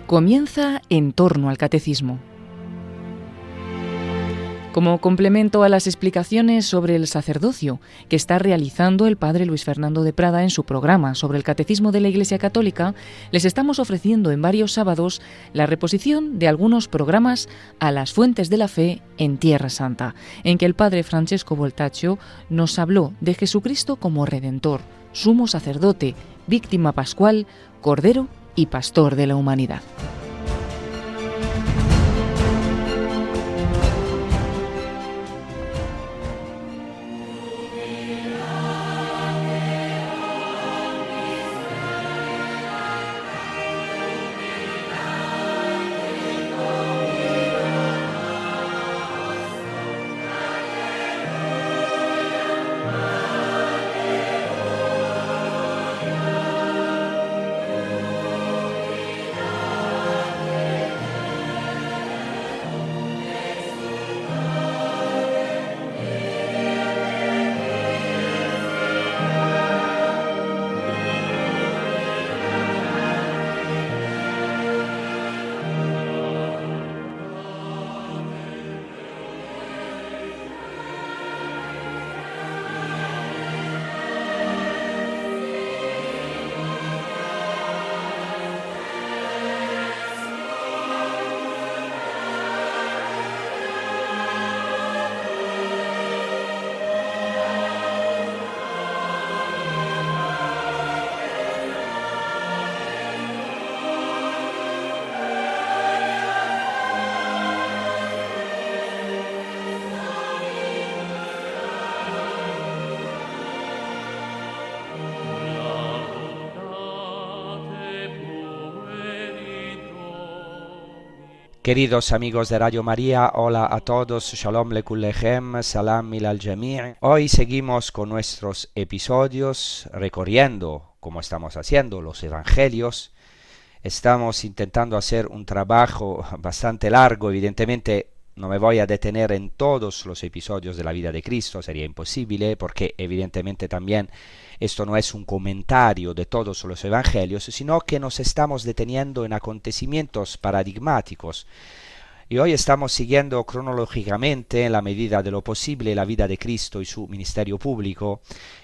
Comienza En torno al catecismo. Como complemento a las explicaciones sobre el sacerdocio que está realizando el padre Luis Fernando de Prada en su programa sobre el Catecismo de la Iglesia Católica, les estamos ofreciendo en varios sábados la reposición de algunos programas a las fuentes de la fe en Tierra Santa, en que el padre Francesco Voltaccio nos habló de Jesucristo como Redentor, sumo sacerdote, víctima pascual, cordero y pastor de la humanidad. Queridos amigos de Radio María, hola a todos, Shalom Lekullechem, Salam Milal Jami'. Hoy seguimos con nuestros episodios recorriendo, como estamos haciendo, los evangelios. Estamos intentando hacer un trabajo bastante largo, evidentemente no me voy a detener en todos los episodios de la vida de Cristo, sería imposible, porque evidentemente también esto no es un comentario de todos los evangelios, sino que nos estamos deteniendo en acontecimientos paradigmáticos. Y hoy estamos siguiendo cronológicamente, en la medida de lo posible, la vida de Cristo y su ministerio público,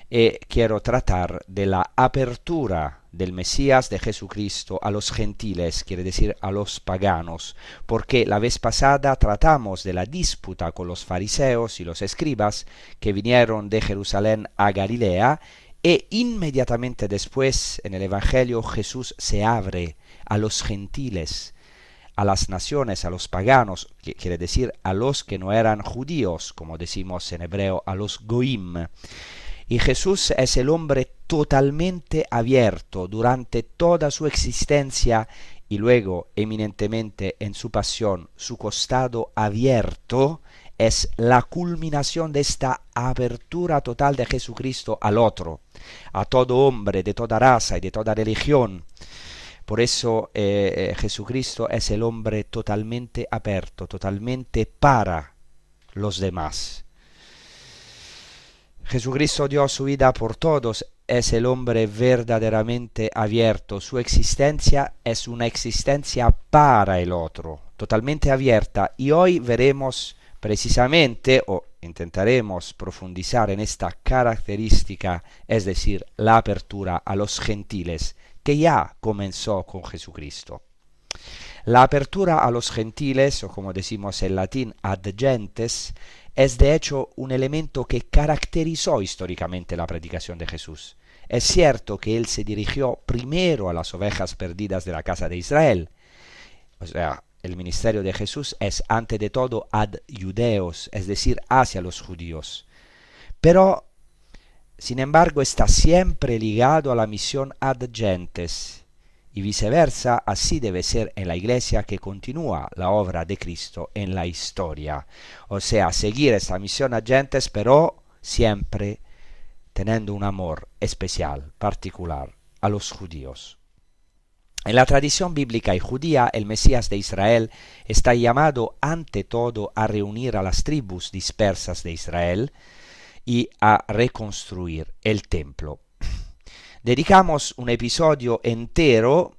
y quiero tratar de la apertura del Mesías de Jesucristo a los gentiles, quiere decir a los paganos, porque la vez pasada tratamos de la disputa con los fariseos y los escribas que vinieron de Jerusalén a Galilea, e inmediatamente después en el Evangelio Jesús se abre a los gentiles, a las naciones, a los paganos, que quiere decir a los que no eran judíos, como decimos en hebreo, a los goim. Y Jesús es el hombre totalmente abierto durante toda su existencia y luego eminentemente en su pasión, su costado abierto es la culminación de esta apertura total de Jesucristo al otro, a todo hombre de toda raza y de toda religión. Por eso Jesucristo es el hombre totalmente abierto, totalmente para los demás. Jesucristo dio su vida por todos, es el hombre verdaderamente abierto, su existencia es una existencia para el otro, totalmente abierta, y hoy veremos precisamente, o intentaremos profundizar en esta característica, es decir, la apertura a los gentiles, que ya comenzó con Jesucristo. La apertura a los gentiles, o como decimos en latín, ad gentes, es de hecho un elemento que caracterizó históricamente la predicación de Jesús. Es cierto que él se dirigió primero a las ovejas perdidas de la casa de Israel. O sea, el ministerio de Jesús es ante de todo ad judeos, es decir, hacia los judíos. Pero, sin embargo, está siempre ligado a la misión ad gentes. Y viceversa, así debe ser en la Iglesia que continúa la obra de Cristo en la historia. O sea, seguir esta misión a gentes, pero siempre teniendo un amor especial, particular, a los judíos. En la tradición bíblica y judía, el Mesías de Israel está llamado ante todo a reunir a las tribus dispersas de Israel y a reconstruir el templo. Dedicamos un episodio entero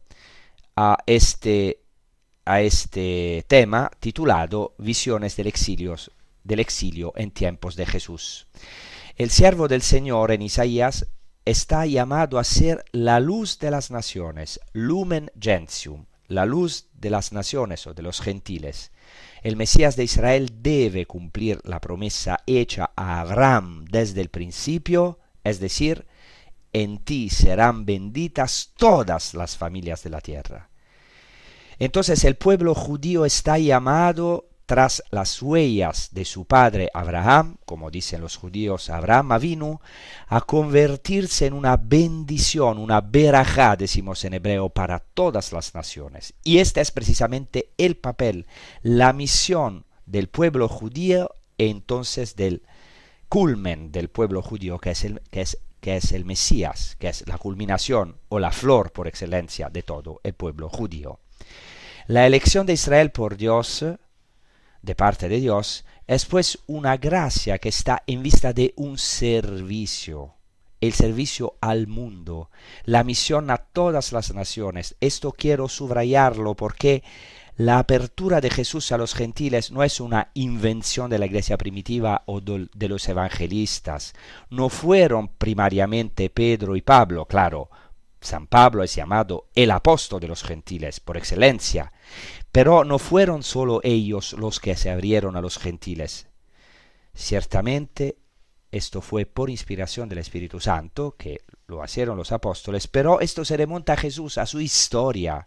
a este a este tema titulado Visiones del exilio en tiempos de Jesús. El siervo del Señor en Isaías está llamado a ser la luz de las naciones, lumen gentium, la luz de las naciones o de los gentiles. El Mesías de Israel debe cumplir la promesa hecha a Abraham desde el principio, es decir, en ti serán benditas todas las familias de la tierra. Entonces el pueblo judío está llamado tras las huellas de su padre Abraham, como dicen los judíos, Abraham Avinu, a convertirse en una bendición, una berajá, decimos en hebreo, para todas las naciones. Y este es precisamente el papel, la misión del pueblo judío, e entonces del culmen del pueblo judío, que es el Mesías, que es la culminación o la flor por excelencia de todo el pueblo judío. La elección de Israel por Dios, de parte de Dios, es pues una gracia que está en vista de un servicio, el servicio al mundo, la misión a todas las naciones. Esto quiero subrayarlo porque la apertura de Jesús a los gentiles no es una invención de la iglesia primitiva o de los evangelistas. No fueron primariamente Pedro y Pablo, claro. San Pablo es llamado el apóstol de los gentiles por excelencia, pero no fueron solo ellos los que se abrieron a los gentiles. Ciertamente esto fue por inspiración del Espíritu Santo, que lo hicieron los apóstoles, pero esto se remonta a Jesús, a su historia.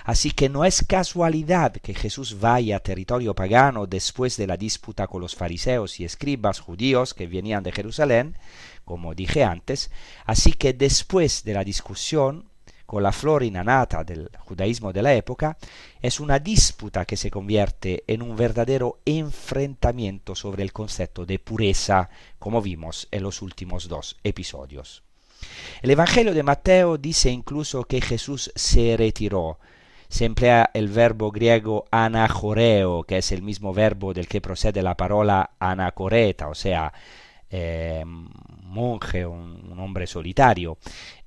Así que no es casualidad que Jesús vaya a territorio pagano después de la disputa con los fariseos y escribas judíos que venían de Jerusalén, como dije antes. Así que después de la discusión con la flor innata del judaísmo de la época, es una disputa que se convierte en un verdadero enfrentamiento sobre el concepto de pureza, como vimos en los últimos 2 episodios. El Evangelio de Mateo dice incluso que Jesús se retiró. Se emplea el verbo griego anachoreo, que es el mismo verbo del que procede la palabra anacoreta, o sea, monje, un hombre solitario.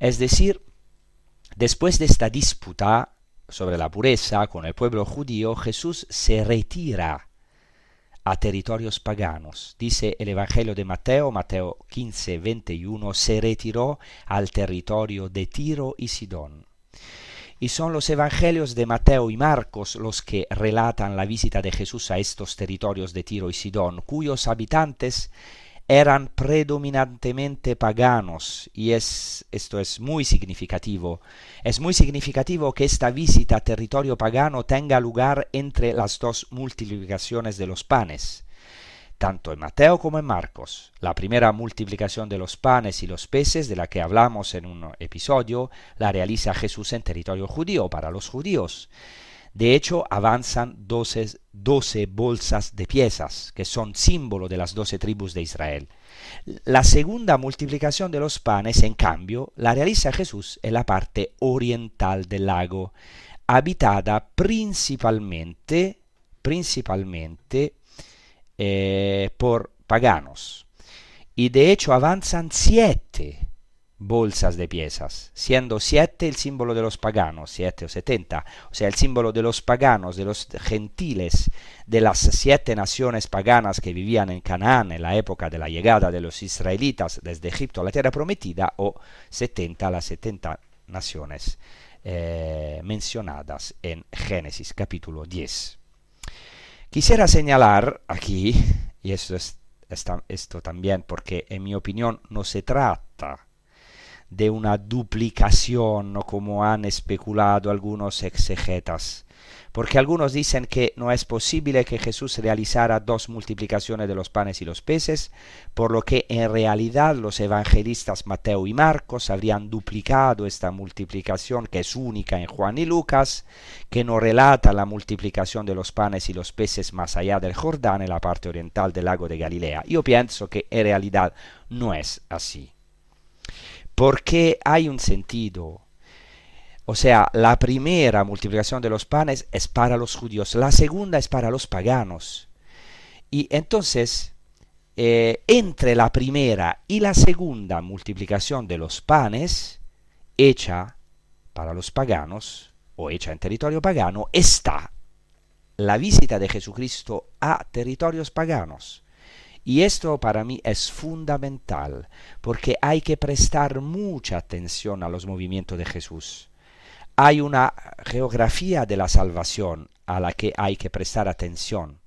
Es decir, después de esta disputa sobre la pureza con el pueblo judío, Jesús se retira a territorios paganos. Dice el Evangelio de Mateo, Mateo 15, 21, se retiró al territorio de Tiro y Sidón. Y son los Evangelios de Mateo y Marcos los que relatan la visita de Jesús a estos territorios de Tiro y Sidón, cuyos habitantes eran predominantemente paganos, y esto es muy significativo. Es muy significativo que esta visita a territorio pagano tenga lugar entre las 2 multiplicaciones de los panes, tanto en Mateo como en Marcos. La primera multiplicación de los panes y los peces, de la que hablamos en un episodio, la realiza Jesús en territorio judío, para los judíos. De hecho, avanzan 12 bolsas de piezas, que son símbolo de las 12 tribus de Israel. La segunda multiplicación de los panes, en cambio, la realiza Jesús en la parte oriental del lago, habitada principalmente por paganos. Y de hecho avanzan 7 bolsas de piezas, siendo 7 el símbolo de los paganos, 7 o 70, o sea, el símbolo de los paganos, de los gentiles, de las 7 naciones paganas que vivían en Canaán en la época de la llegada de los israelitas desde Egipto a la tierra prometida, o 70, las 70 naciones mencionadas en Génesis capítulo 10. Quisiera señalar aquí, y esto también porque en mi opinión no se trata de una duplicación, como han especulado algunos exegetas, porque algunos dicen que no es posible que Jesús realizara 2 multiplicaciones de los panes y los peces, por lo que en realidad los evangelistas Mateo y Marcos habrían duplicado esta multiplicación, que es única en Juan y Lucas, que no relata la multiplicación de los panes y los peces más allá del Jordán, en la parte oriental del lago de Galilea. Yo pienso que en realidad no es así, porque hay un sentido. O sea, la primera multiplicación de los panes es para los judíos, la segunda es para los paganos. Y entonces, entre la primera y la segunda multiplicación de los panes, hecha para los paganos, o hecha en territorio pagano, está la visita de Jesucristo a territorios paganos. Y esto para mí es fundamental, porque hay que prestar mucha atención a los movimientos de Jesús. Hay una geografía de la salvación a la que hay que prestar atención.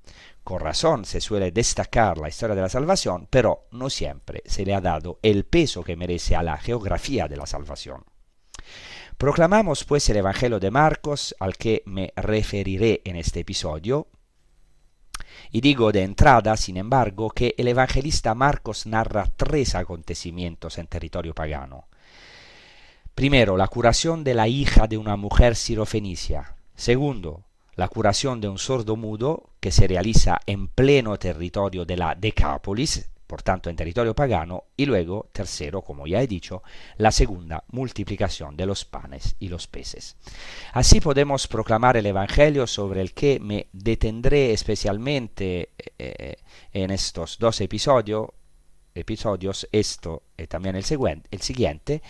Con razón se suele destacar la historia de la salvación, pero no siempre se le ha dado el peso que merece a la geografía de la salvación. Proclamamos pues el Evangelio de Marcos, al que me referiré en este episodio. Y digo de entrada, sin embargo, que el evangelista Marcos narra 3 acontecimientos en territorio pagano. Primero, la curación de la hija de una mujer sirofenicia. Segundo, la curación de un sordo mudo que se realiza en pleno territorio de la Decápolis, por tanto en territorio pagano. Y luego, tercero, como ya he dicho, la segunda multiplicación de los panes y los peces. Así podemos proclamar el Evangelio, sobre el que me detendré especialmente en estos 2 episodios, esto y también el siguiente.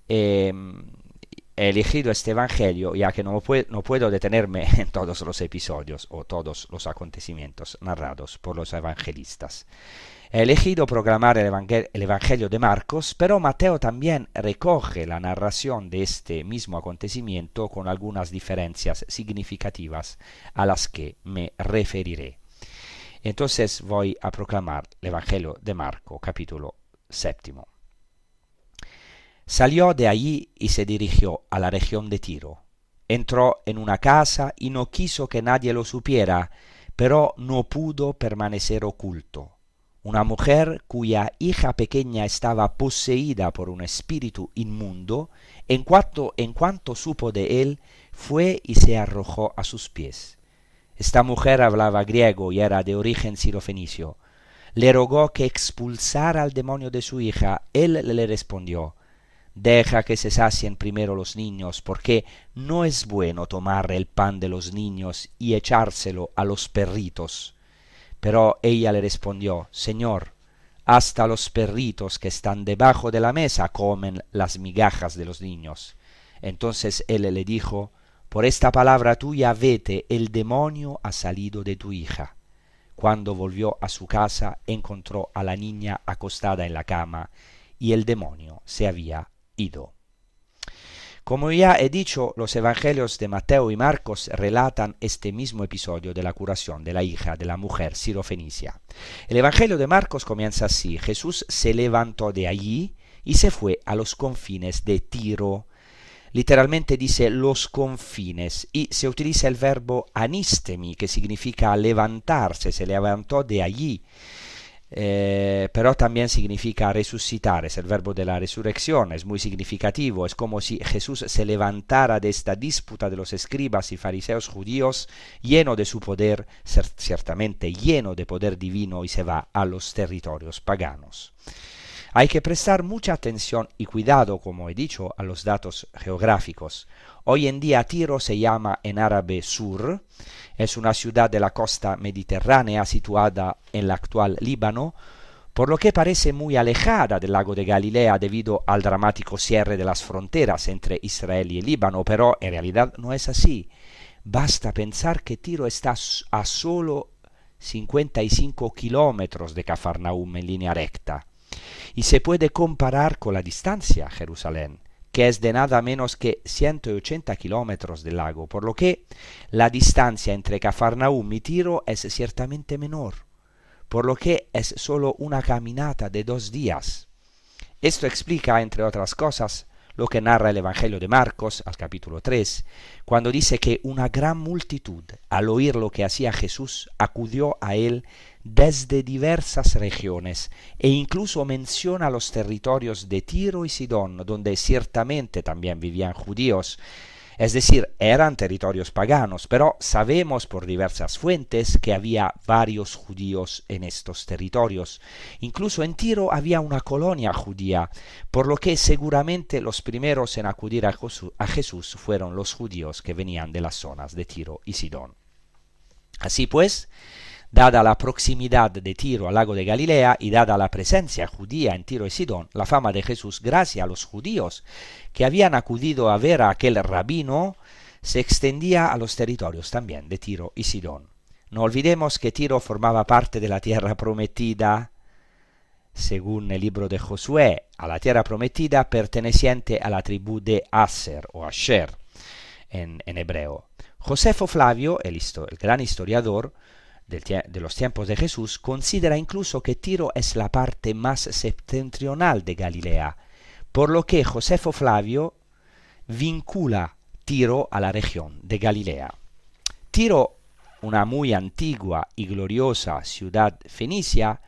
He elegido este Evangelio ya que no puedo detenerme en todos los episodios o todos los acontecimientos narrados por los evangelistas. He elegido proclamar el Evangelio de Marcos, pero Mateo también recoge la narración de este mismo acontecimiento con algunas diferencias significativas a las que me referiré. Entonces voy a proclamar el Evangelio de Marcos, capítulo 7. Salió de allí y se dirigió a la región de Tiro. Entró en una casa y no quiso que nadie lo supiera, pero no pudo permanecer oculto. Una mujer cuya hija pequeña estaba poseída por un espíritu inmundo, en cuanto supo de él, fue y se arrojó a sus pies. Esta mujer hablaba griego y era de origen sirofenicio. Le rogó que expulsara al demonio de su hija. Él le respondió: deja que se sacien primero los niños, porque no es bueno tomar el pan de los niños y echárselo a los perritos. Pero ella le respondió: Señor, hasta los perritos que están debajo de la mesa comen las migajas de los niños. Entonces él le dijo: por esta palabra tuya vete, el demonio ha salido de tu hija. Cuando volvió a su casa, encontró a la niña acostada en la cama, y el demonio se había ido. Como ya he dicho, los evangelios de Mateo y Marcos relatan este mismo episodio de la curación de la hija de la mujer sirofenicia. El evangelio de Marcos comienza así: Jesús se levantó de allí y se fue a los confines de Tiro. Literalmente dice los confines, y se utiliza el verbo anistemi, que significa levantarse, se levantó de allí. Pero también significa resucitar, es el verbo de la resurrección, es muy significativo, es como si Jesús se levantara de esta disputa de los escribas y fariseos judíos, lleno de su poder, ciertamente lleno de poder divino, y se va a los territorios paganos. Hay que prestar mucha atención y cuidado, como he dicho, a los datos geográficos. Hoy en día Tiro se llama en árabe Sur, es una ciudad de la costa mediterránea situada en el actual Líbano, por lo que parece muy alejada del lago de Galilea debido al dramático cierre de las fronteras entre Israel y el Líbano, pero en realidad no es así. Basta pensar que Tiro está a solo 55 kilómetros de Cafarnaúm en línea recta, y se puede comparar con la distancia a Jerusalén, que es de nada menos que 180 kilómetros del lago, por lo que la distancia entre Cafarnaúm y Tiro es ciertamente menor, por lo que es solo una caminata de 2 días. Esto explica, entre otras cosas, lo que narra el Evangelio de Marcos, al capítulo 3, cuando dice que una gran multitud, al oír lo que hacía Jesús, acudió a él desde diversas regiones, e incluso menciona los territorios de Tiro y Sidón, donde ciertamente también vivían judíos. Es decir, eran territorios paganos, pero sabemos por diversas fuentes que había varios judíos en estos territorios. Incluso en Tiro había una colonia judía, por lo que seguramente los primeros en acudir a Jesús fueron los judíos que venían de las zonas de Tiro y Sidón. Así pues, dada la proximidad de Tiro al lago de Galilea y dada la presencia judía en Tiro y Sidón, la fama de Jesús, gracias a los judíos que habían acudido a ver a aquel rabino, se extendía a los territorios también de Tiro y Sidón. No olvidemos que Tiro formaba parte de la tierra prometida, según el libro de Josué, a la tierra prometida perteneciente a la tribu de Aser o Asher en hebreo. Josefo Flavio, el gran historiador de los tiempos de Jesús, considera incluso que Tiro es la parte más septentrional de Galilea, por lo que Josefo Flavio vincula Tiro a la región de Galilea. Tiro, una muy antigua y gloriosa ciudad fenicia,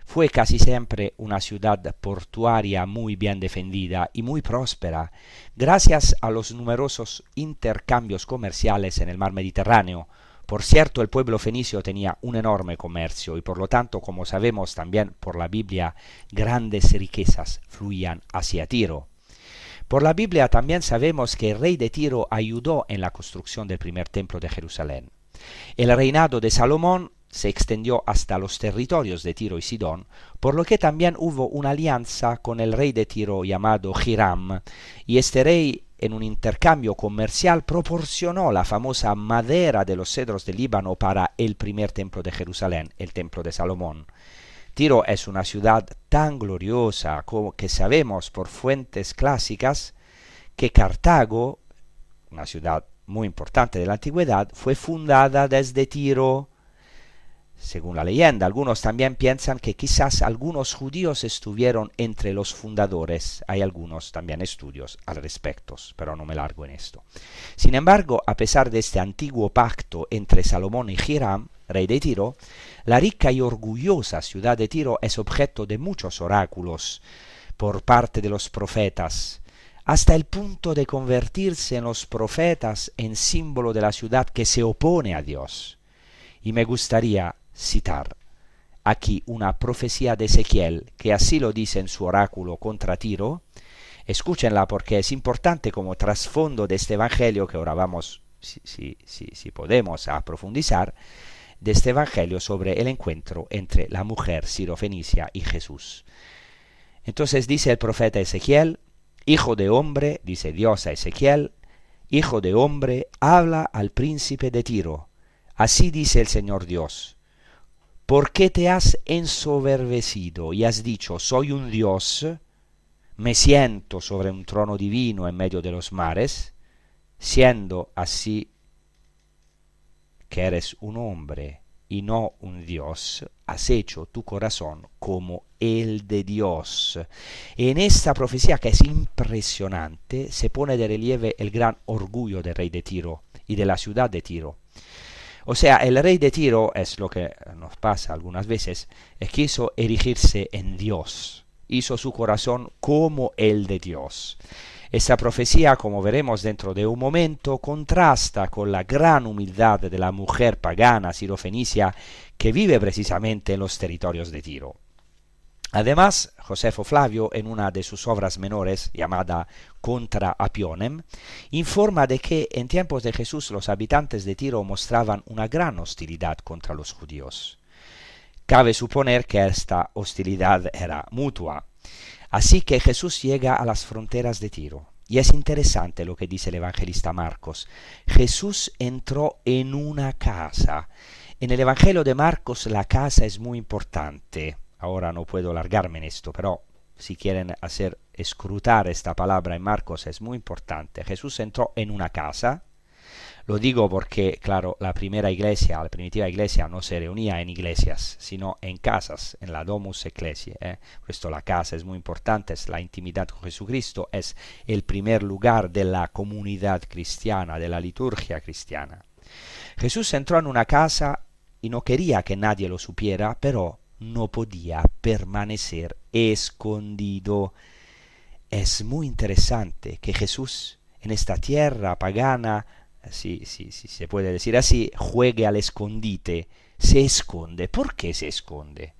fue casi siempre una ciudad portuaria muy bien defendida y muy próspera, gracias a los numerosos intercambios comerciales en el mar Mediterráneo. Por cierto, el pueblo fenicio tenía un enorme comercio y por lo tanto, como sabemos también por la Biblia, grandes riquezas fluían hacia Tiro. Por la Biblia también sabemos que el rey de Tiro ayudó en la construcción del primer templo de Jerusalén. El reinado de Salomón se extendió hasta los territorios de Tiro y Sidón, por lo que también hubo una alianza con el rey de Tiro llamado Hiram, y este rey, en un intercambio comercial, proporcionó la famosa madera de los cedros del Líbano para el primer templo de Jerusalén, el templo de Salomón. Tiro es una ciudad tan gloriosa como que sabemos por fuentes clásicas que Cartago, una ciudad muy importante de la antigüedad, fue fundada desde Tiro. Según la leyenda, algunos también piensan que quizás algunos judíos estuvieron entre los fundadores. Hay algunos también estudios al respecto, pero no me largo en esto. Sin embargo, a pesar de este antiguo pacto entre Salomón y Hiram, rey de Tiro, la rica y orgullosa ciudad de Tiro es objeto de muchos oráculos por parte de los profetas, hasta el punto de convertirse en los profetas en símbolo de la ciudad que se opone a Dios. Y me gustaría citar aquí una profecía de Ezequiel que así lo dice en su oráculo contra Tiro. Escúchenla porque es importante como trasfondo de este evangelio que ahora vamos, si podemos, a profundizar, de este evangelio sobre el encuentro entre la mujer sirofenicia y Jesús. Entonces dice el profeta Ezequiel: hijo de hombre, dice Dios a Ezequiel, hijo de hombre, habla al príncipe de Tiro. Así dice el Señor Dios: ¿por qué te has ensoberbecido y has dicho, soy un Dios, me siento sobre un trono divino en medio de los mares, siendo así que eres un hombre y no un Dios, has hecho tu corazón como el de Dios? En esta profecía, que es impresionante, se pone de relieve el gran orgullo del rey de Tiro y de la ciudad de Tiro. O sea, el rey de Tiro, es lo que nos pasa algunas veces, quiso erigirse en Dios, hizo su corazón como el de Dios. Esta profecía, como veremos dentro de un momento, contrasta con la gran humildad de la mujer pagana sirofenicia que vive precisamente en los territorios de Tiro. Además, Josefo Flavio, en una de sus obras menores, llamada Contra Apionem, informa de que en tiempos de Jesús los habitantes de Tiro mostraban una gran hostilidad contra los judíos. Cabe suponer que esta hostilidad era mutua. Así que Jesús llega a las fronteras de Tiro. Y es interesante lo que dice el evangelista Marcos. Jesús entró en una casa. En el Evangelio de Marcos la casa es muy importante. Ahora no puedo largarme en esto, pero si quieren escrutar esta palabra en Marcos es muy importante. Jesús entró en una casa. Lo digo porque, claro, la primitiva iglesia no se reunía en iglesias, sino en casas, en la Domus Ecclesiae. Por esto la casa es muy importante, es la intimidad con Jesucristo, es el primer lugar de la comunidad cristiana, de la liturgia cristiana. Jesús entró en una casa y no quería que nadie lo supiera, pero no podía permanecer escondido. Es muy interesante que Jesús en esta tierra pagana, si se puede decir así, juegue al escondite, se esconde. ¿Por qué se esconde?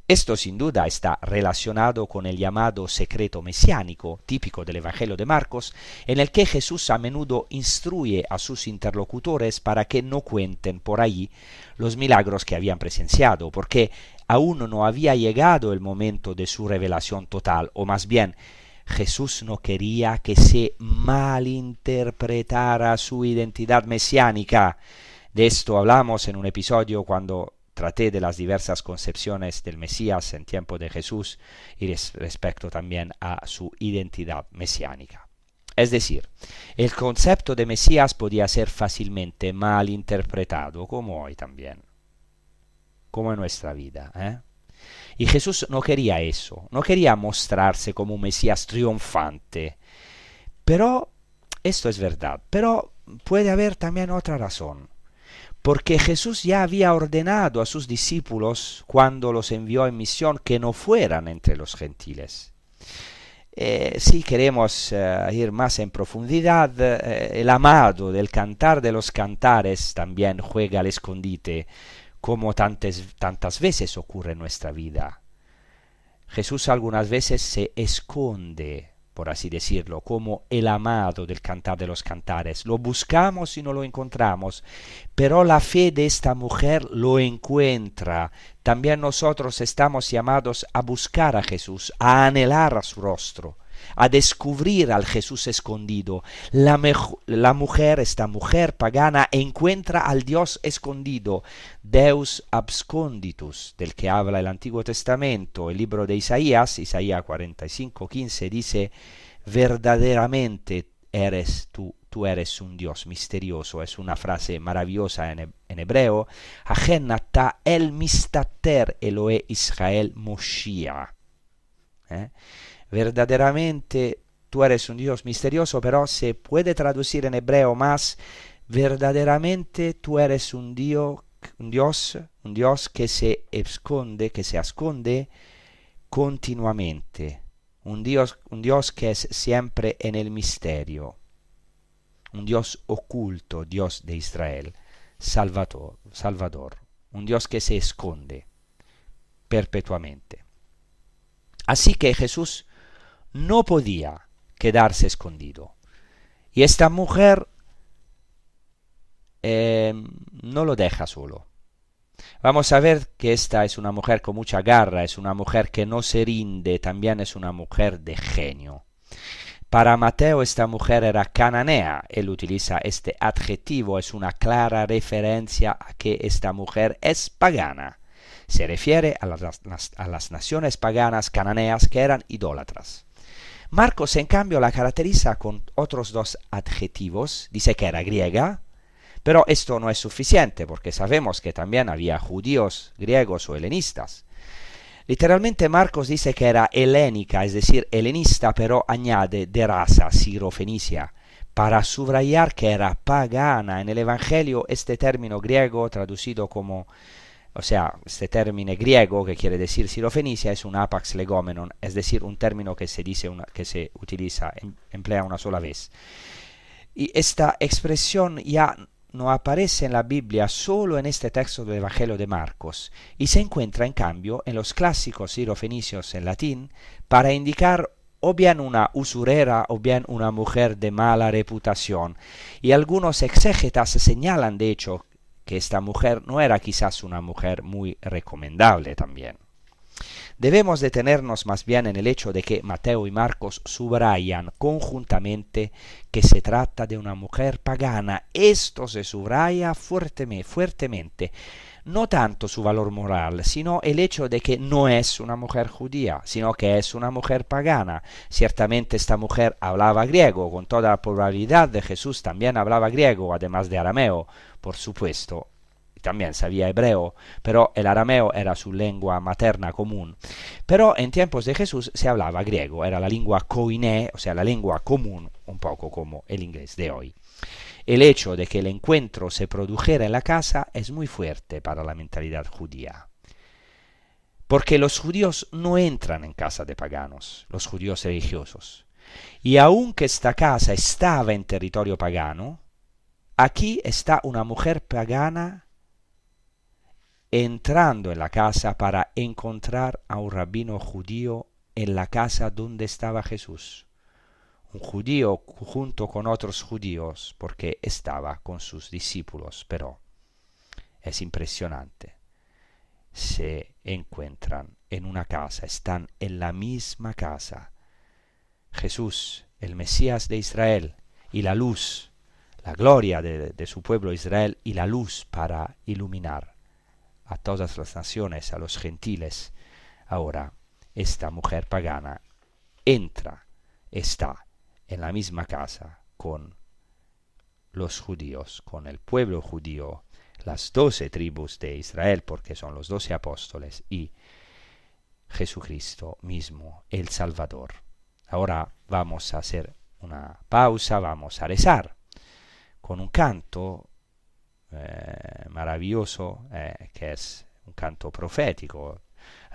Esto sin duda está relacionado con el llamado secreto mesiánico, típico del Evangelio de Marcos, en el que Jesús a menudo instruye a sus interlocutores para que no cuenten por ahí los milagros que habían presenciado, porque aún no había llegado el momento de su revelación total, o más bien, Jesús no quería que se malinterpretara su identidad mesiánica. De esto hablamos en un episodio cuando traté de las diversas concepciones del Mesías en tiempo de Jesús y respecto también a su identidad mesiánica. Es decir, el concepto de Mesías podía ser fácilmente malinterpretado, como hoy también, como en nuestra vida. Y Jesús no quería eso, no quería mostrarse como un Mesías triunfante. Pero esto es verdad, pero puede haber también otra razón. Porque Jesús ya había ordenado a sus discípulos, cuando los envió en misión, que no fueran entre los gentiles. Si queremos ir más en profundidad, el amado del Cantar de los Cantares también juega al escondite, como tantas veces ocurre en nuestra vida. Jesús algunas veces se esconde, por así decirlo, como el amado del Cantar de los Cantares. Lo buscamos y no lo encontramos, pero la fe de esta mujer lo encuentra. También nosotros estamos llamados a buscar a Jesús, a anhelar a su rostro, a descubrir al Jesús escondido. La mujer, esta mujer pagana, encuentra al Dios escondido, Deus absconditus, del que habla el Antiguo Testamento. El libro de Isaías 45:15 dice: verdaderamente tú eres un Dios misterioso. Es una frase maravillosa en hebreo. Achen ata el mistater Elohe Israel Moshiach. Verdaderamente tú eres un Dios misterioso, pero se puede traducir en hebreo más: verdaderamente tú eres un Dios que se esconde continuamente, un Dios que es siempre en el misterio, un Dios oculto, Dios de Israel, Salvador, un Dios que se esconde perpetuamente. Así que Jesús no podía quedarse escondido. Y esta mujer no lo deja solo. Vamos a ver que esta es una mujer con mucha garra, es una mujer que no se rinde, también es una mujer de genio. Para Mateo esta mujer era cananea. Él utiliza este adjetivo, es una clara referencia a que esta mujer es pagana. Se refiere a las naciones paganas cananeas que eran idólatras. Marcos, en cambio, la caracteriza con otros dos adjetivos. Dice que era griega, pero esto no es suficiente, porque sabemos que también había judíos, griegos o helenistas. Literalmente Marcos dice que era helénica, es decir, helenista, pero añade de raza sirofenicia, para subrayar que era pagana. En el Evangelio este término griego traducido como... este término griego que quiere decir sirofenicia es un apax legomenon, es decir, un término que se utiliza, emplea una sola vez. Y esta expresión ya no aparece en la Biblia, solo en este texto del Evangelio de Marcos, y se encuentra en cambio en los clásicos sirofenicios en latín para indicar o bien una usurera o bien una mujer de mala reputación. Y algunos exégetas señalan de hecho que esta mujer no era quizás una mujer muy recomendable también. Debemos detenernos más bien en el hecho de que Mateo y Marcos subrayan conjuntamente que se trata de una mujer pagana. Esto se subraya fuertemente, no tanto su valor moral, sino el hecho de que no es una mujer judía, sino que es una mujer pagana. Ciertamente esta mujer hablaba griego, con toda la probabilidad de Jesús también hablaba griego, además de arameo, por supuesto. También sabía hebreo, pero el arameo era su lengua materna común. Pero en tiempos de Jesús se hablaba griego, era la lengua koiné, o sea, la lengua común, un poco como el inglés de hoy. El hecho de que el encuentro se produjera en la casa es muy fuerte para la mentalidad judía. Porque los judíos no entran en casa de paganos, los judíos religiosos. Y aunque esta casa estaba en territorio pagano, aquí está una mujer pagana entrando en la casa para encontrar a un rabino judío en la casa donde estaba Jesús. Un judío junto con otros judíos, porque estaba con sus discípulos, pero es impresionante. Se encuentran en una casa, están en la misma casa. Jesús, el Mesías de Israel, y la luz, la gloria de su pueblo Israel, y la luz para iluminar a todas las naciones, a los gentiles. Ahora, esta mujer pagana está en la misma casa con los judíos, con el pueblo judío, las 12 tribus de Israel, porque son los 12 apóstoles, y Jesucristo mismo, el Salvador. Ahora vamos a hacer una pausa, vamos a rezar con un canto maravilloso, que es un canto profético,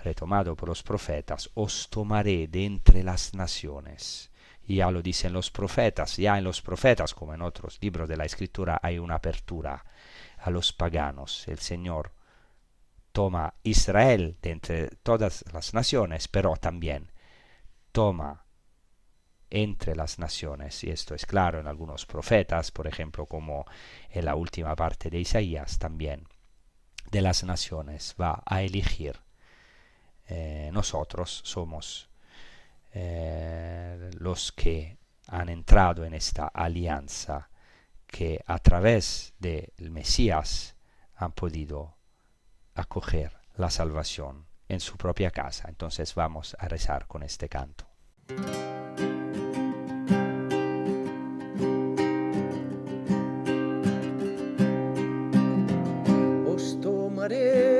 retomado por los profetas: os tomaré de entre las naciones. Y ya lo dicen los profetas, ya en los profetas, como en otros libros de la Escritura, hay una apertura a los paganos. El Señor toma Israel de entre todas las naciones, pero también toma entre las naciones, y esto es claro en algunos profetas, por ejemplo, como en la última parte de Isaías, también de las naciones va a elegir. Nosotros somos los que han entrado en esta alianza, que a través del Mesías han podido acoger la salvación en su propia casa. Entonces vamos a rezar con este canto. Os tomaré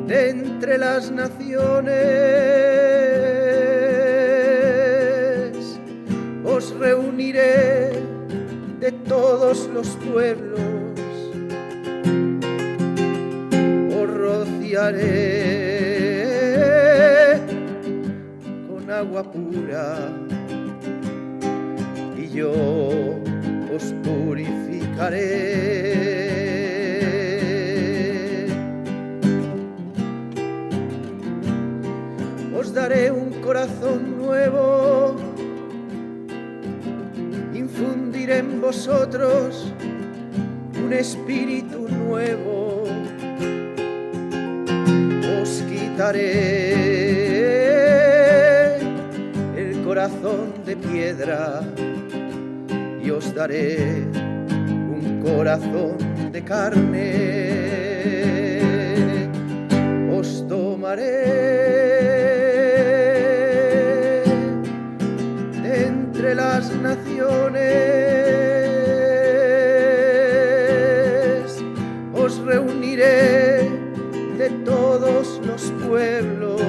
de entre las naciones, os reuniré de todos los pueblos, os rociaré con agua pura y yo os purificaré. Os daré un corazón nuevo, infundiré en vosotros un espíritu nuevo, os quitaré el corazón de piedra y os daré un corazón de carne. Os tomaré de entre las naciones, os reuniré de todos los pueblos,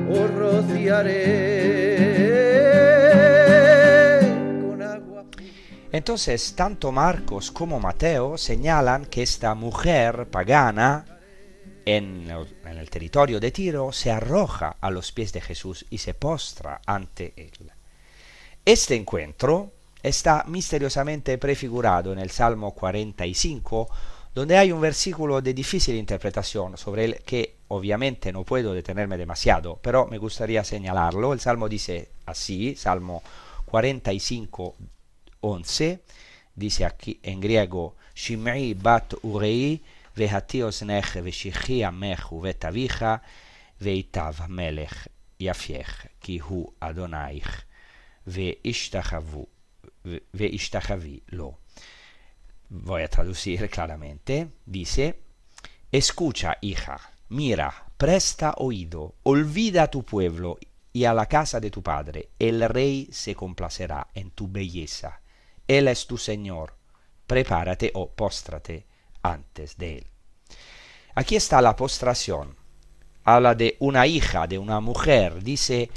os rociaré con agua. Entonces, tanto Marcos como Mateo señalan que esta mujer pagana en el territorio de Tiro se arroja a los pies de Jesús y se postra ante él. Este encuentro está misteriosamente prefigurado en el Salmo 45, donde hay un versículo de difícil interpretación sobre el que obviamente no puedo detenerme demasiado, pero me gustaría señalarlo. El Salmo dice así, Salmo 45, 11, dice aquí en griego: Shimei bat urei vehati oznech veshichi amech uvet avicha veitav melech yafiech ki hu Adonaich veishtachavi lo. Voy a traducir claramente. Dice: escucha, hija, mira, presta oído, olvida a tu pueblo y a la casa de tu padre. El rey se complacerá en tu belleza. Él es tu Señor. Prepárate o póstrate antes de él. Aquí está la postración. Habla de una hija, de una mujer. Dice: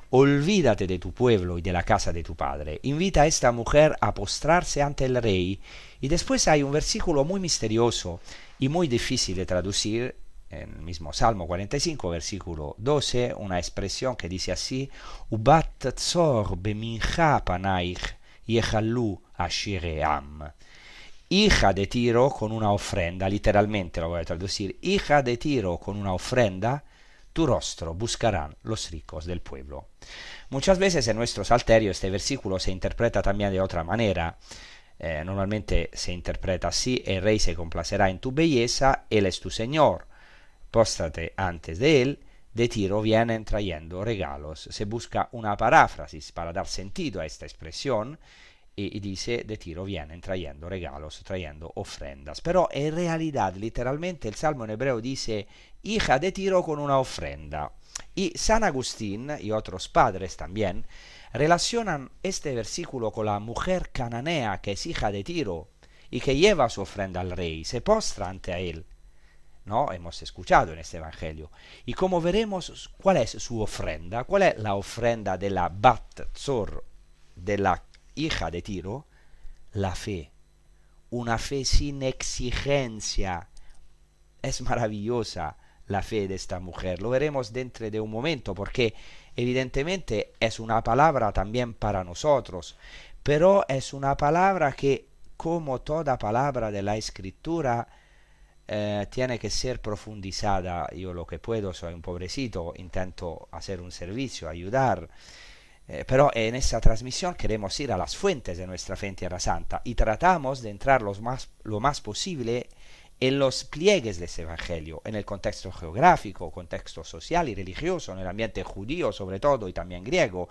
olvídate de tu pueblo y de la casa de tu padre. Invita a esta mujer a postrarse ante el rey. Y después hay un versículo muy misterioso y muy difícil de traducir, en el mismo Salmo 45, versículo 12, una expresión que dice así: Ubat tzor bemincha panaich yechalu ashiream. Hija de Tiro con una ofrenda, literalmente lo voy a traducir: hija de Tiro con una ofrenda, tu rostro buscarán los ricos del pueblo. Muchas veces en nuestro salterio este versículo se interpreta también de otra manera. Normalmente se interpreta así: el rey se complacerá en tu belleza, él es tu Señor. póstrate antes de él, de Tiro vienen trayendo regalos. Se busca una paráfrasis para dar sentido a esta expresión y dice, de Tiro vienen trayendo regalos, trayendo ofrendas. Pero en realidad, literalmente, el Salmo en hebreo dice, hija de Tiro con una ofrenda. Y San Agustín y otros padres también relacionan este versículo con la mujer cananea que es hija de Tiro y que lleva su ofrenda al rey, se postra ante él. ¿No? Hemos escuchado en este evangelio. Y como veremos, ¿cuál es su ofrenda? ¿Cuál es la ofrenda de la Bat Tzor, de la hija de Tiro? La fe. Una fe sin exigencia. Es maravillosa la fe de esta mujer. Lo veremos dentro de un momento, porque evidentemente es una palabra también para nosotros, pero es una palabra que, como toda palabra de la Escritura, tiene que ser profundizada. Yo lo que puedo, soy un pobrecito, intento hacer un servicio, ayudar, pero en esta transmisión queremos ir a las fuentes de nuestra fe en Tierra Santa y tratamos de entrar lo más posible en los pliegues de ese evangelio, en el contexto geográfico, contexto social y religioso, en el ambiente judío sobre todo y también griego,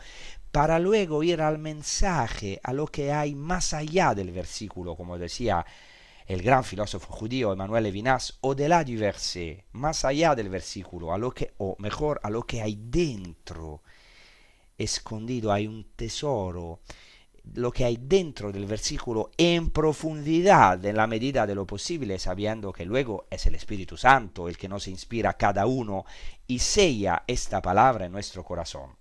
para luego ir al mensaje, a lo que hay más allá del versículo, como decía el gran filósofo judío Emmanuel Levinas, au-delà du verset, más allá del versículo, o mejor, a lo que hay dentro, escondido, hay un tesoro, lo que hay dentro del versículo en profundidad, en la medida de lo posible, sabiendo que luego es el Espíritu Santo el que nos inspira a cada uno y sella esta palabra en nuestro corazón.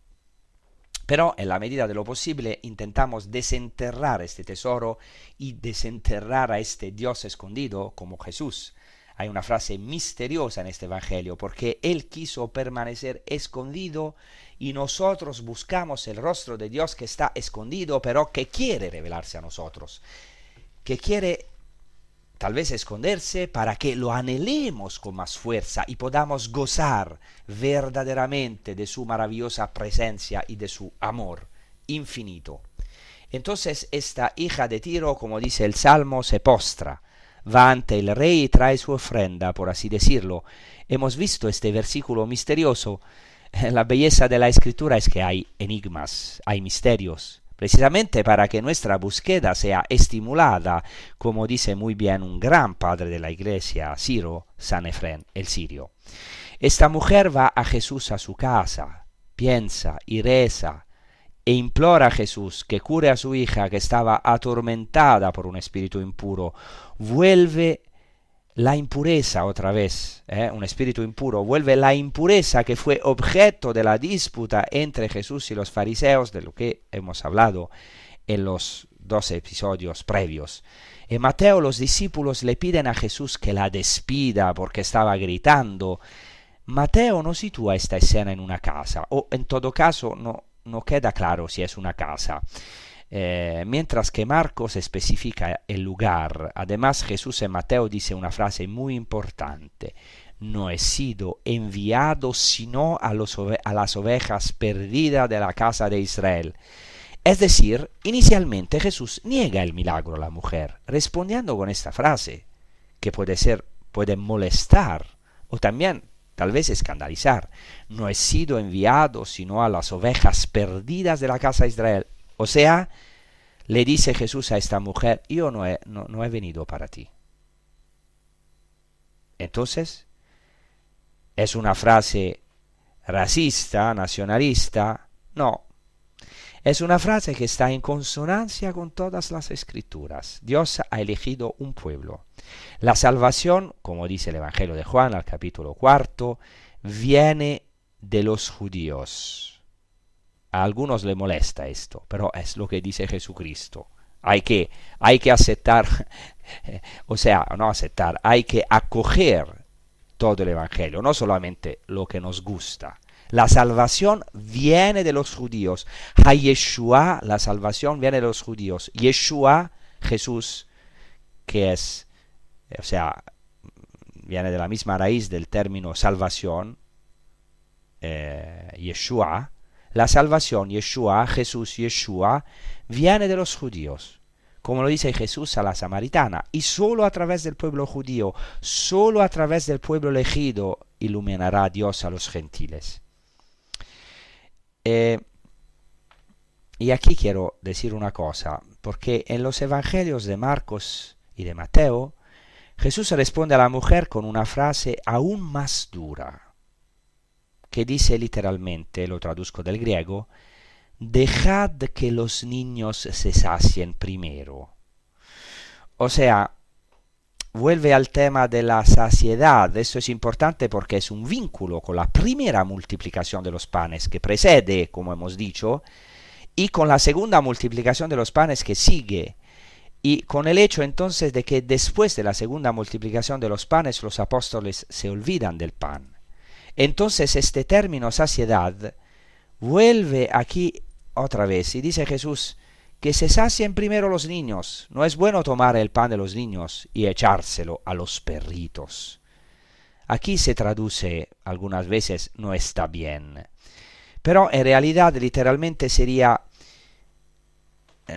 Pero en la medida de lo posible intentamos desenterrar este tesoro y desenterrar a este Dios escondido como Jesús. Hay una frase misteriosa en este evangelio, porque Él quiso permanecer escondido y nosotros buscamos el rostro de Dios que está escondido, pero que quiere revelarse a nosotros, que quiere tal vez esconderse para que lo anhelemos con más fuerza y podamos gozar verdaderamente de su maravillosa presencia y de su amor infinito. Entonces esta hija de Tiro, como dice el Salmo, se postra, va ante el rey y trae su ofrenda, por así decirlo. Hemos visto este versículo misterioso. La belleza de la Escritura es que hay enigmas, hay misterios, precisamente para que nuestra búsqueda sea estimulada, como dice muy bien un gran padre de la iglesia, Ciro, San Efrén, el sirio. Esta mujer va a Jesús a su casa, piensa y reza, e implora a Jesús que cure a su hija que estaba atormentada por un espíritu impuro. Vuelve la impureza otra vez, un espíritu impuro, vuelve la impureza que fue objeto de la disputa entre Jesús y los fariseos, de lo que hemos hablado en los 2 episodios previos. En Mateo los discípulos le piden a Jesús que la despida porque estaba gritando. Mateo no sitúa esta escena en una casa, o en todo caso no queda claro si es una casa. Mientras que Marcos especifica el lugar. Además, Jesús en Mateo dice una frase muy importante: no he sido enviado sino a las ovejas perdidas de la casa de Israel. Es decir, inicialmente Jesús niega el milagro a la mujer, respondiendo con esta frase, que puede molestar o también tal vez escandalizar. No he sido enviado sino a las ovejas perdidas de la casa de Israel. O sea, le dice Jesús a esta mujer, yo no he venido para ti. Entonces, ¿es una frase racista, nacionalista? No. Es una frase que está en consonancia con todas las Escrituras. Dios ha elegido un pueblo. La salvación, como dice el Evangelio de Juan, al capítulo 4, viene de los judíos. A algunos le molesta esto, pero es lo que dice Jesucristo. Hay que aceptar, o sea, no aceptar, hay que acoger todo el Evangelio, no solamente lo que nos gusta. La salvación viene de los judíos. Ha-Yeshua, la salvación viene de los judíos. Yeshua, Jesús, que es, o sea, viene de la misma raíz del término salvación, Yeshua. La salvación, Yeshua, Jesús, Yeshua, viene de los judíos, como lo dice Jesús a la samaritana, y solo a través del pueblo judío, solo a través del pueblo elegido, iluminará Dios a los gentiles. Y aquí quiero decir una cosa, porque en los evangelios de Marcos y de Mateo, Jesús responde a la mujer con una frase aún más dura, que dice literalmente, lo traduzco del griego, dejad que los niños se sacien primero. O sea, vuelve al tema de la saciedad. Esto es importante porque es un vínculo con la primera multiplicación de los panes que precede, como hemos dicho, y con la segunda multiplicación de los panes que sigue, y con el hecho entonces de que después de la segunda multiplicación de los panes los apóstoles se olvidan del pan. Entonces este término saciedad vuelve aquí otra vez y dice Jesús que se sacien primero los niños. No es bueno tomar el pan de los niños y echárselo a los perritos. Aquí se traduce algunas veces no está bien, pero en realidad literalmente sería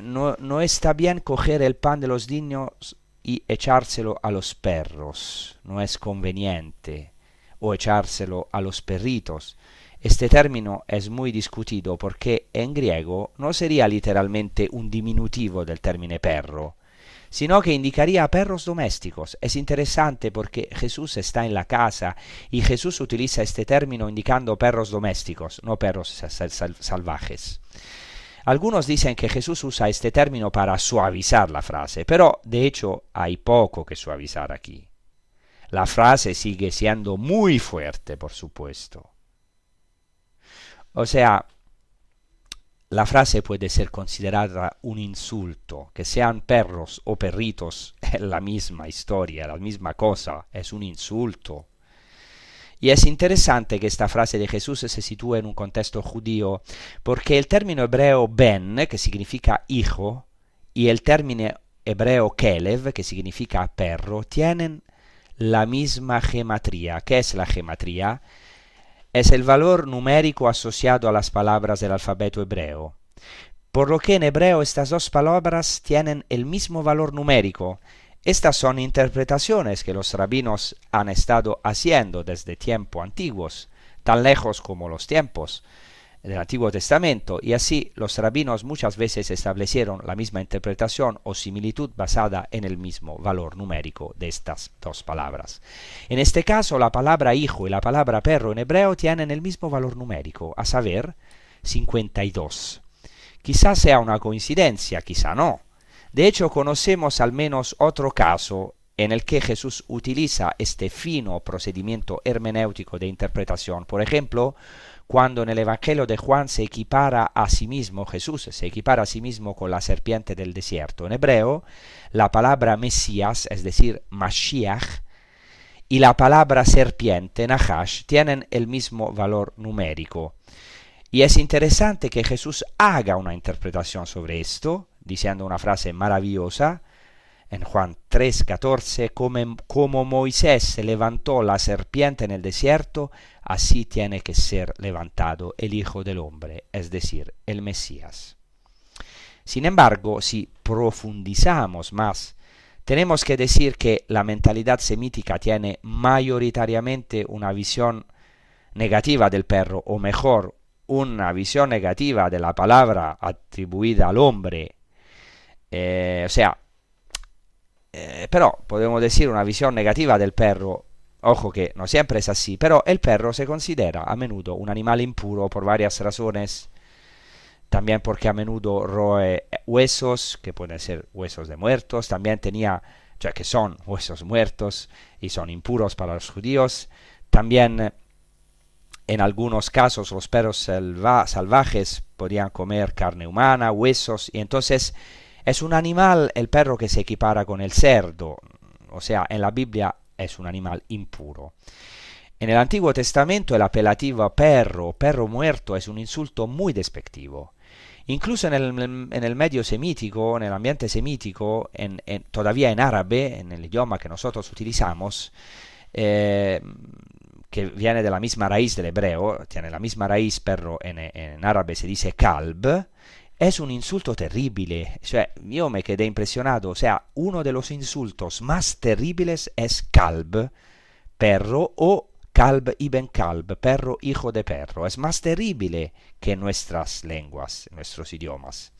no está bien coger el pan de los niños y echárselo a los perros, no es conveniente, o echárselo a los perritos. Este término es muy discutido porque en griego no sería literalmente un diminutivo del término perro, sino que indicaría a perros domésticos. Es interesante porque Jesús está en la casa y Jesús utiliza este término indicando perros domésticos, no perros salvajes. Algunos dicen que Jesús usa este término para suavizar la frase, pero de hecho hay poco que suavizar aquí. La frase sigue siendo muy fuerte, por supuesto. O sea, la frase puede ser considerada un insulto. Que sean perros o perritos es la misma historia, la misma cosa, es un insulto. Y es interesante que esta frase de Jesús se sitúe en un contexto judío, porque el término hebreo ben, que significa hijo, y el término hebreo kelev, que significa perro, tienen la misma gematría. ¿Qué es la gematría? Es el valor numérico asociado a las palabras del alfabeto hebreo. Por lo que en hebreo estas dos palabras tienen el mismo valor numérico. Estas son interpretaciones que los rabinos han estado haciendo desde tiempos antiguos, tan lejos como los tiempos del Antiguo Testamento, y así los rabinos muchas veces establecieron la misma interpretación o similitud basada en el mismo valor numérico de estas dos palabras. En este caso, la palabra hijo y la palabra perro en hebreo tienen el mismo valor numérico, a saber, 52. Quizá sea una coincidencia, quizá no. De hecho, conocemos al menos otro caso en el que Jesús utiliza este fino procedimiento hermenéutico de interpretación. Por ejemplo, cuando en el Evangelio de Juan se equipara a sí mismo, Jesús se equipara a sí mismo con la serpiente del desierto. En hebreo, la palabra Mesías, es decir, Mashiach, y la palabra serpiente, Nahash, tienen el mismo valor numérico. Y es interesante que Jesús haga una interpretación sobre esto, diciendo una frase maravillosa, en Juan 3:14, como Moisés se levantó la serpiente en el desierto, así tiene que ser levantado el Hijo del Hombre, es decir, el Mesías. Sin embargo, si profundizamos más, tenemos que decir que la mentalidad semítica tiene mayoritariamente una visión negativa del perro, o mejor, una visión negativa de la palabra atribuida al hombre. Pero podemos decir una visión negativa del perro. Ojo que no siempre es así, pero el perro se considera a menudo un animal impuro por varias razones. También porque a menudo roe huesos, que pueden ser huesos de muertos. También que son huesos muertos y son impuros para los judíos. También en algunos casos los perros salvajes podían comer carne humana, huesos, y entonces es un animal, el perro, que se equipara con el cerdo. O sea, en la Biblia es un animal impuro. En el Antiguo Testamento el apelativo perro muerto es un insulto muy despectivo. Incluso en el medio semítico, en el ambiente semítico, todavía en árabe, en el idioma que nosotros utilizamos, que viene de la misma raíz del hebreo, tiene la misma raíz, perro en árabe se dice kalb, es un insulto terrible. Yo me quedé impresionado. Uno de los insultos más terribles es kalb, perro, o Kalb ibn Kalb, perro hijo de perro. Es más terrible que en nuestras lenguas, en nuestros idiomas.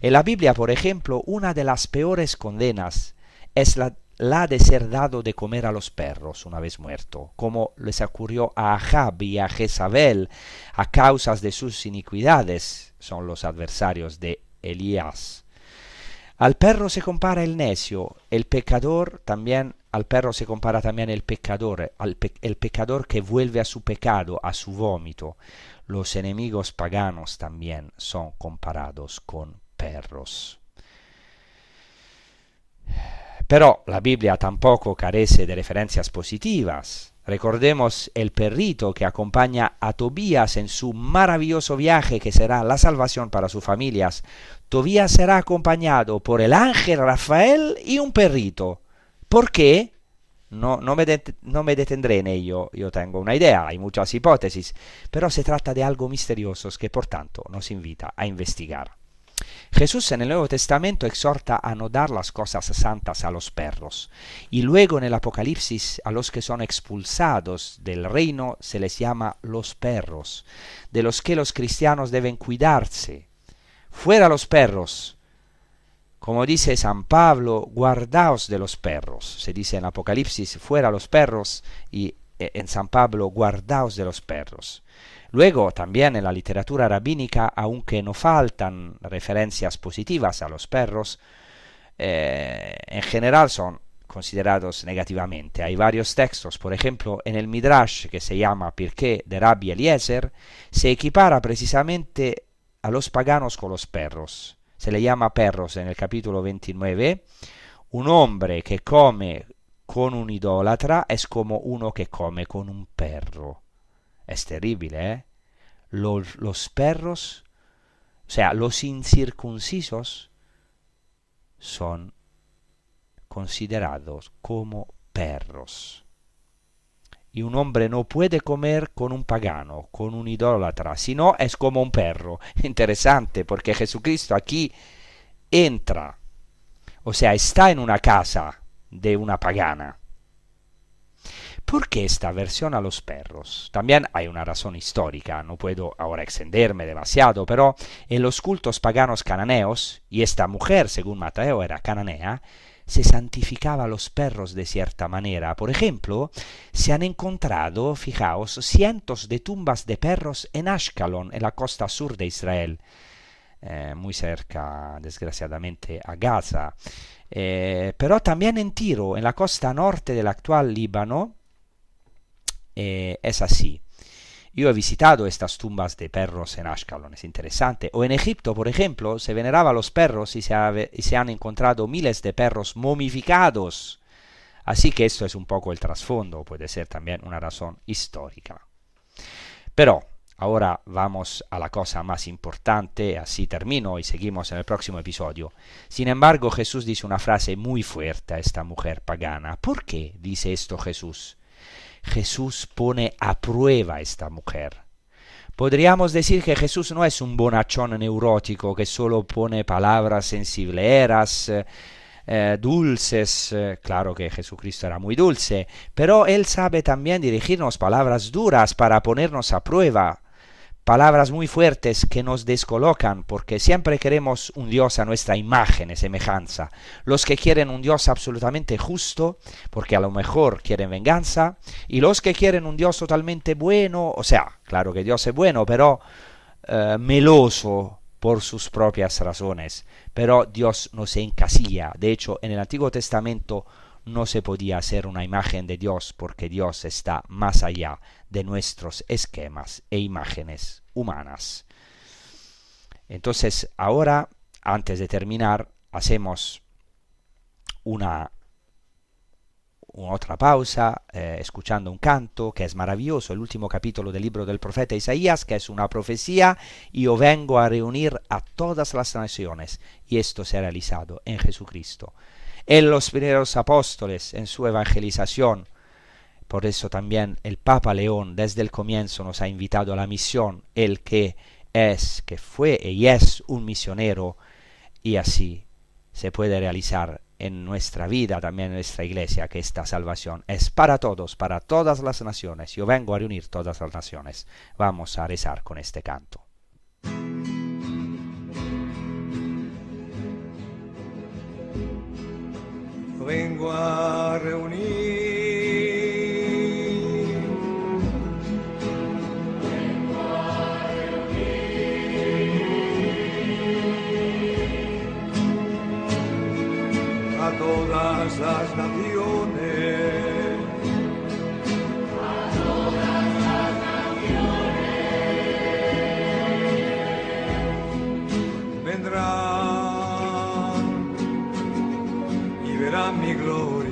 En la Biblia, por ejemplo, una de las peores condenas es la de ser dado de comer a los perros una vez muerto, como les ocurrió a Ahab y a Jezabel a causa de sus iniquidades, son los adversarios de Elías. Al perro se compara el necio, el pecador también, al perro se compara también el pecador, el pecador que vuelve a su pecado, a su vómito. Los enemigos paganos también son comparados con perros. Pero la Biblia tampoco carece de referencias positivas. Recordemos el perrito que acompaña a Tobías en su maravilloso viaje que será la salvación para sus familias. Tobías será acompañado por el ángel Rafael y un perrito. ¿Por qué? No me detendré en ello, yo tengo una idea, hay muchas hipótesis, pero se trata de algo misterioso que por tanto nos invita a investigar. Jesús en el Nuevo Testamento exhorta a no dar las cosas santas a los perros, y luego en el Apocalipsis a los que son expulsados del reino se les llama los perros, de los que los cristianos deben cuidarse. Fuera los perros. Como dice San Pablo, guardaos de los perros. Se dice en Apocalipsis, fuera los perros, y en San Pablo, guardaos de los perros. Luego, también en la literatura rabínica, aunque no faltan referencias positivas a los perros, en general son considerados negativamente. Hay varios textos, por ejemplo, en el Midrash, que se llama Pirkei de Rabbi Eliezer, se equipara precisamente a los paganos con los perros. Se le llama perros en el capítulo 29. Un hombre que come con un idólatra es como uno que come con un perro. Es terrible, ¿eh? Los perros, o sea, los incircuncisos, son considerados como perros. Y un hombre no puede comer con un pagano, con un idólatra, sino es como un perro. Interesante, porque Jesucristo aquí entra, o sea, está en una casa de una pagana. ¿Por qué esta aversión a los perros? También hay una razón histórica, no puedo ahora extenderme demasiado, pero en los cultos paganos cananeos, y esta mujer, según Mateo, era cananea, se santificaba a los perros de cierta manera. Por ejemplo, se han encontrado, fijaos, cientos de tumbas de perros en Ashkelon, en la costa sur de Israel, muy cerca, desgraciadamente, a Gaza. Pero también en Tiro, en la costa norte del actual Líbano, es así. Yo he visitado estas tumbas de perros en Ashkelon, es interesante. O en Egipto, por ejemplo, se veneraba a los perros y se han encontrado miles de perros momificados. Así que esto es un poco el trasfondo, puede ser también una razón histórica. Pero ahora vamos a la cosa más importante, así termino y seguimos en el próximo episodio. Sin embargo, Jesús dice una frase muy fuerte a esta mujer pagana. ¿Por qué dice esto Jesús? Jesús pone a prueba a esta mujer. Podríamos decir que Jesús no es un bonachón neurótico que solo pone palabras sensibleras, dulces. Claro que Jesucristo era muy dulce, pero Él sabe también dirigirnos palabras duras para ponernos a prueba. Palabras muy fuertes que nos descolocan, porque siempre queremos un Dios a nuestra imagen y semejanza. Los que quieren un Dios absolutamente justo, porque a lo mejor quieren venganza, y los que quieren un Dios totalmente bueno, o sea, claro que Dios es bueno, pero meloso por sus propias razones. Pero Dios no se encasilla. De hecho, en el Antiguo Testamento no se podía hacer una imagen de Dios porque Dios está más allá de nuestros esquemas e imágenes humanas. Entonces, ahora, antes de terminar, hacemos una otra pausa, escuchando un canto que es maravilloso, el último capítulo del libro del profeta Isaías, que es una profecía: yo vengo a reunir a todas las naciones, y esto se ha realizado en Jesucristo. En los primeros apóstoles, en su evangelización. Por eso también el Papa León desde el comienzo nos ha invitado a la misión, el que fue y es un misionero, y así se puede realizar en nuestra vida, también en nuestra iglesia, que esta salvación es para todos, para todas las naciones. Yo vengo a reunir todas las naciones. Vamos a rezar con este canto. Vengo a reunir a todas las naciones, vendrán y verán mi gloria.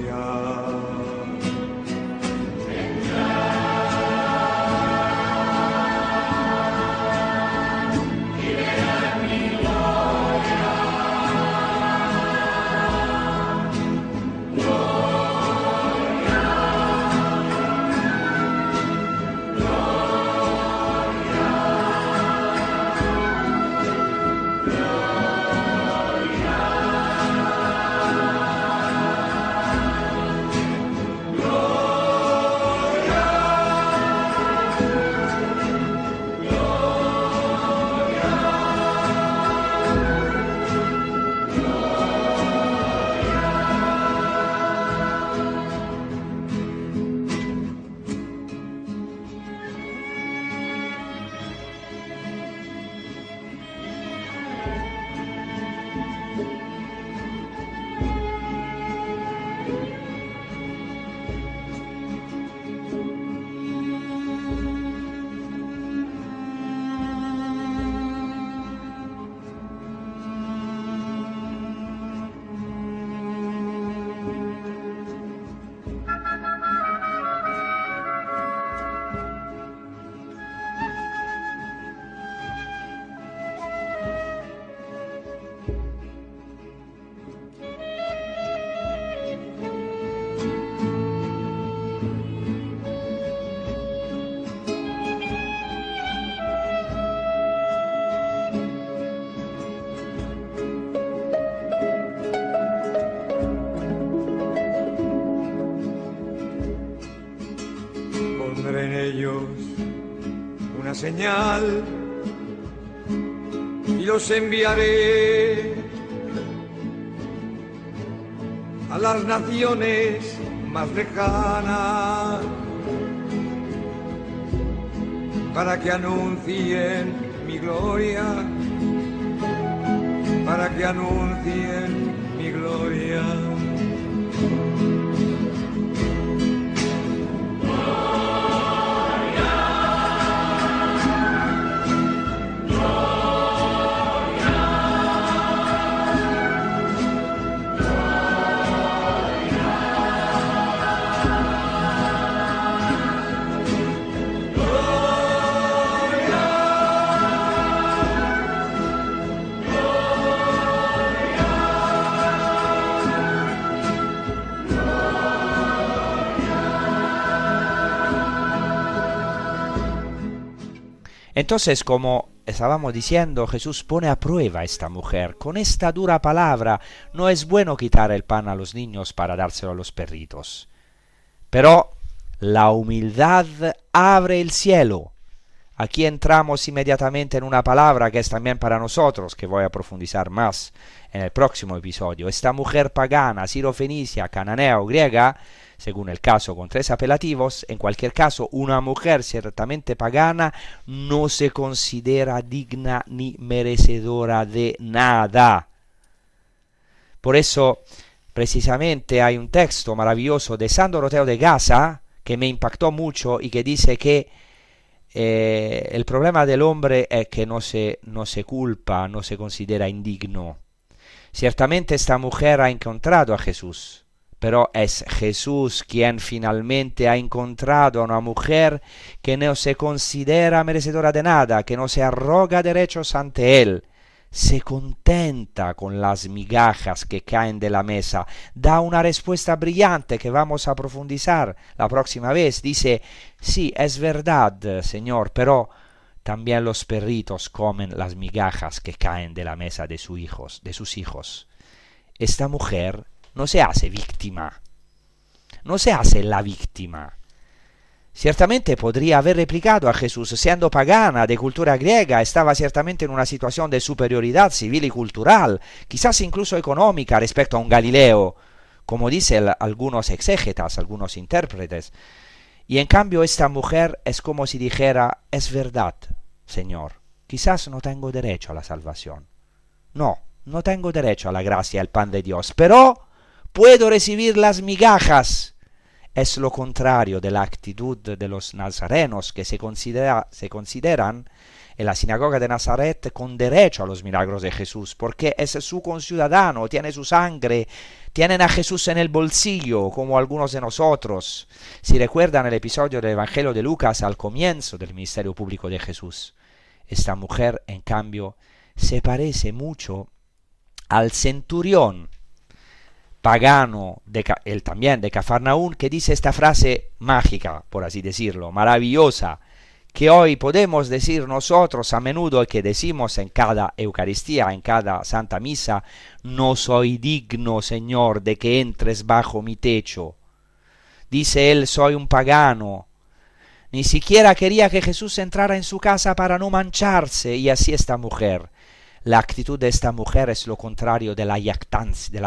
Pondré en ellos una señal y los enviaré a las naciones más lejanas para que anuncien mi gloria, para que anuncien mi gloria. Entonces, como estábamos diciendo, Jesús pone a prueba a esta mujer. Con esta dura palabra, no es bueno quitar el pan a los niños para dárselo a los perritos. Pero la humildad abre el cielo. Aquí entramos inmediatamente en una palabra que es también para nosotros, que voy a profundizar más en el próximo episodio. Esta mujer pagana, sirofenicia, cananea o griega, según el caso con 3 apelativos, en cualquier caso, una mujer ciertamente pagana no se considera digna ni merecedora de nada. Por eso, precisamente, hay un texto maravilloso de San Doroteo de Gaza que me impactó mucho y que dice que el problema del hombre es que no se culpa, no se considera indigno. Ciertamente esta mujer ha encontrado a Jesús, pero es Jesús quien finalmente ha encontrado a una mujer que no se considera merecedora de nada, que no se arroga derechos ante él, se contenta con las migajas que caen de la mesa, da una respuesta brillante que vamos a profundizar la próxima vez. Dice, sí, es verdad, Señor, pero también los perritos comen las migajas que caen de la mesa de sus hijos. Esta mujer no se hace víctima, no se hace la víctima. Ciertamente podría haber replicado a Jesús, siendo pagana, de cultura griega, estaba ciertamente en una situación de superioridad civil y cultural, quizás incluso económica respecto a un Galileo, como dicen algunos exégetas, algunos intérpretes. Y en cambio esta mujer es como si dijera, es verdad, Señor, quizás no tengo derecho a la salvación. No tengo derecho a la gracia y al pan de Dios, pero puedo recibir las migajas. Es lo contrario de la actitud de los nazarenos que se consideran en la sinagoga de Nazaret con derecho a los milagros de Jesús, porque es su conciudadano, tiene su sangre, tienen a Jesús en el bolsillo, como algunos de nosotros. Si recuerdan el episodio del Evangelio de Lucas al comienzo del ministerio público de Jesús, esta mujer, en cambio, se parece mucho al centurión pagano, él también de Cafarnaún, que dice esta frase mágica, por así decirlo, maravillosa, que hoy podemos decir nosotros a menudo, que decimos en cada Eucaristía, en cada Santa Misa: no soy digno, Señor, de que entres bajo mi techo. Dice él, soy un pagano. Ni siquiera quería que Jesús entrara en su casa para no mancharse, y así esta mujer. La actitud de esta mujer es lo contrario de la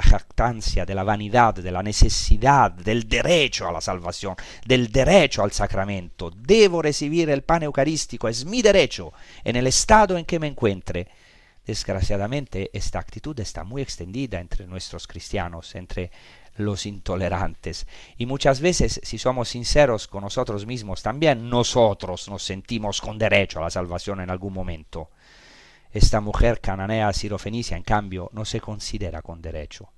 jactancia, de la vanidad, de la necesidad, del derecho a la salvación, del derecho al sacramento. Debo recibir el pan eucarístico, es mi derecho, en el estado en que me encuentre. Desgraciadamente, esta actitud está muy extendida entre nuestros cristianos, entre los intolerantes. Y muchas veces, si somos sinceros con nosotros mismos, también nosotros nos sentimos con derecho a la salvación en algún momento. Esta mujer cananea sirofenicia, en cambio, no se considera con derecho.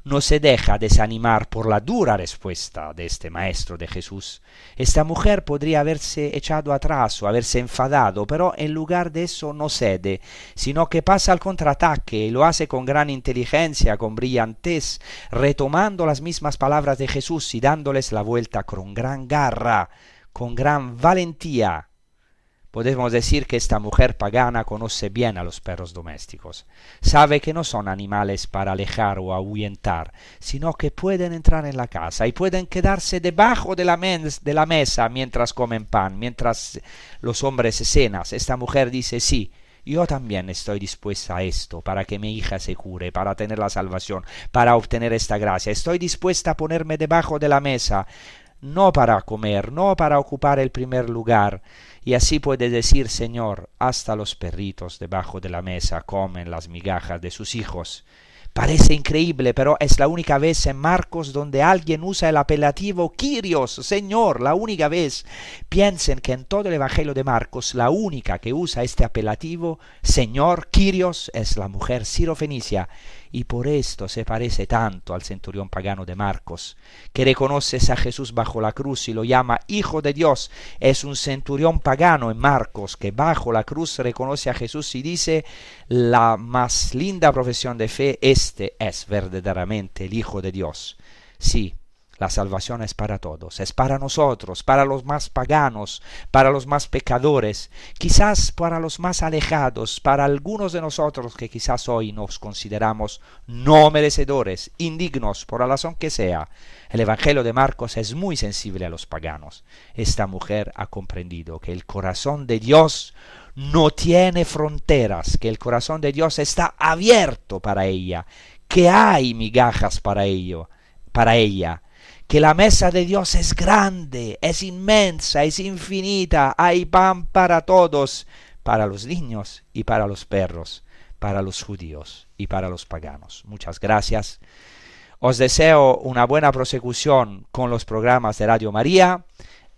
No se deja desanimar por la dura respuesta de este maestro de Jesús. Esta mujer podría haberse echado atrás o haberse enfadado, pero en lugar de eso no cede, sino que pasa al contraataque y lo hace con gran inteligencia, con brillantez, retomando las mismas palabras de Jesús y dándoles la vuelta con gran garra, con gran valentía. Podemos decir que esta mujer pagana conoce bien a los perros domésticos. Sabe que no son animales para alejar o ahuyentar, sino que pueden entrar en la casa y pueden quedarse debajo de la mesa mientras comen pan, mientras los hombres cenan. Esta mujer dice, sí, yo también estoy dispuesta a esto, para que mi hija se cure, para tener la salvación, para obtener esta gracia. Estoy dispuesta a ponerme debajo de la mesa, no para comer, no para ocupar el primer lugar. Y así puede decir, Señor, hasta los perritos debajo de la mesa comen las migajas de sus hijos. Parece increíble, pero es la única vez en Marcos donde alguien usa el apelativo Kyrios, Señor, la única vez. Piensen que en todo el Evangelio de Marcos, la única que usa este apelativo, Señor, Kyrios, es la mujer sirofenicia, y por esto se parece tanto al centurión pagano de Marcos, que reconoce a Jesús bajo la cruz y lo llama Hijo de Dios. Es un centurión pagano en Marcos que bajo la cruz reconoce a Jesús y dice la más linda profesión de fe: este es verdaderamente el Hijo de Dios. Sí, la salvación es para todos, es para nosotros, para los más paganos, para los más pecadores, quizás para los más alejados, para algunos de nosotros que quizás hoy nos consideramos no merecedores, indignos, por la razón que sea. El Evangelio de Marcos es muy sensible a los paganos. Esta mujer ha comprendido que el corazón de Dios no tiene fronteras, que el corazón de Dios está abierto para ella, que hay migajas para ella, que la mesa de Dios es grande, es inmensa, es infinita, hay pan para todos, para los niños y para los perros, para los judíos y para los paganos. Muchas gracias. Os deseo una buena prosecución con los programas de Radio María.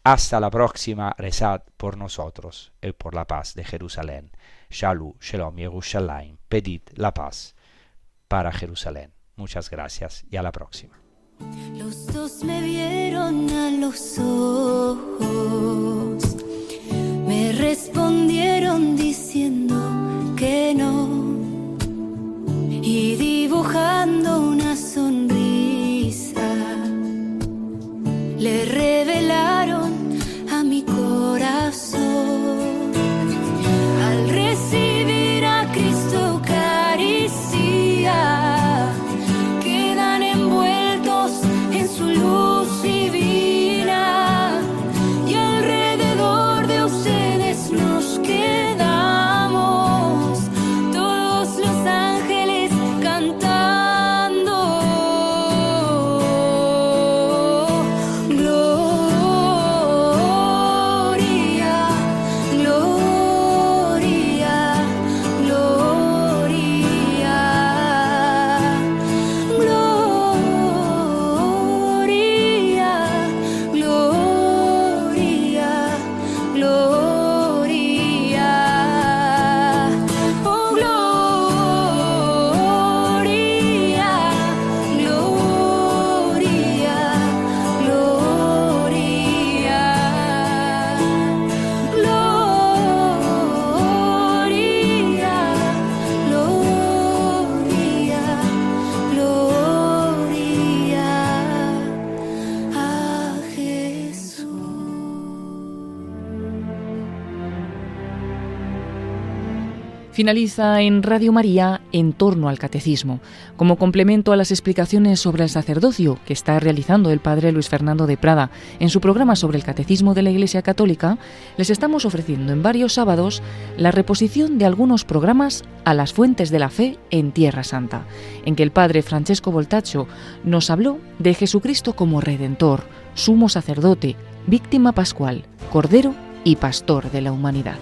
Hasta la próxima. Rezad por nosotros y por la paz de Jerusalén. Shalom, Shalom, Yerushalayim. Pedid la paz para Jerusalén. Muchas gracias y a la próxima. Los dos me vieron a los ojos, me respondieron diciendo que no, y dibujando una sonrisa le revelaron a mi corazón. Al recibir a Cristo Eucaristía, quedan envueltos Finaliza en Radio María En torno al Catecismo, como complemento a las explicaciones sobre el sacerdocio que está realizando el padre Luis Fernando de Prada en su programa sobre el Catecismo de la Iglesia Católica. Les estamos ofreciendo en varios sábados la reposición de algunos programas a las fuentes de la fe en Tierra Santa, en que el padre Francesco Voltaccio nos habló de Jesucristo como Redentor, sumo sacerdote, víctima pascual, Cordero y Pastor de la humanidad.